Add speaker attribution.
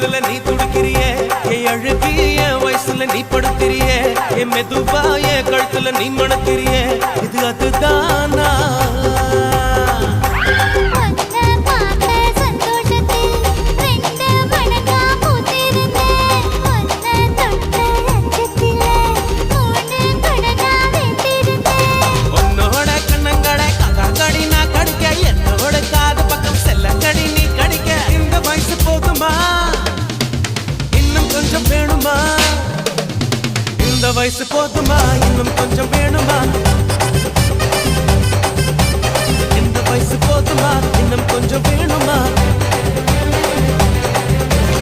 Speaker 1: தொடுதல நீ துடிக்கிறியே என் அழுகி என் வயசுல நீ படுத்திரியே என் மெதுவா என் கழுத்துல நீ மணக்கிறியே இது அதுதானா இந்த வயசு போதுமா இன்னும் கொஞ்சம் வேணுமா இந்த வயசு போதுமா இன்னும் கொஞ்சம் வேணுமா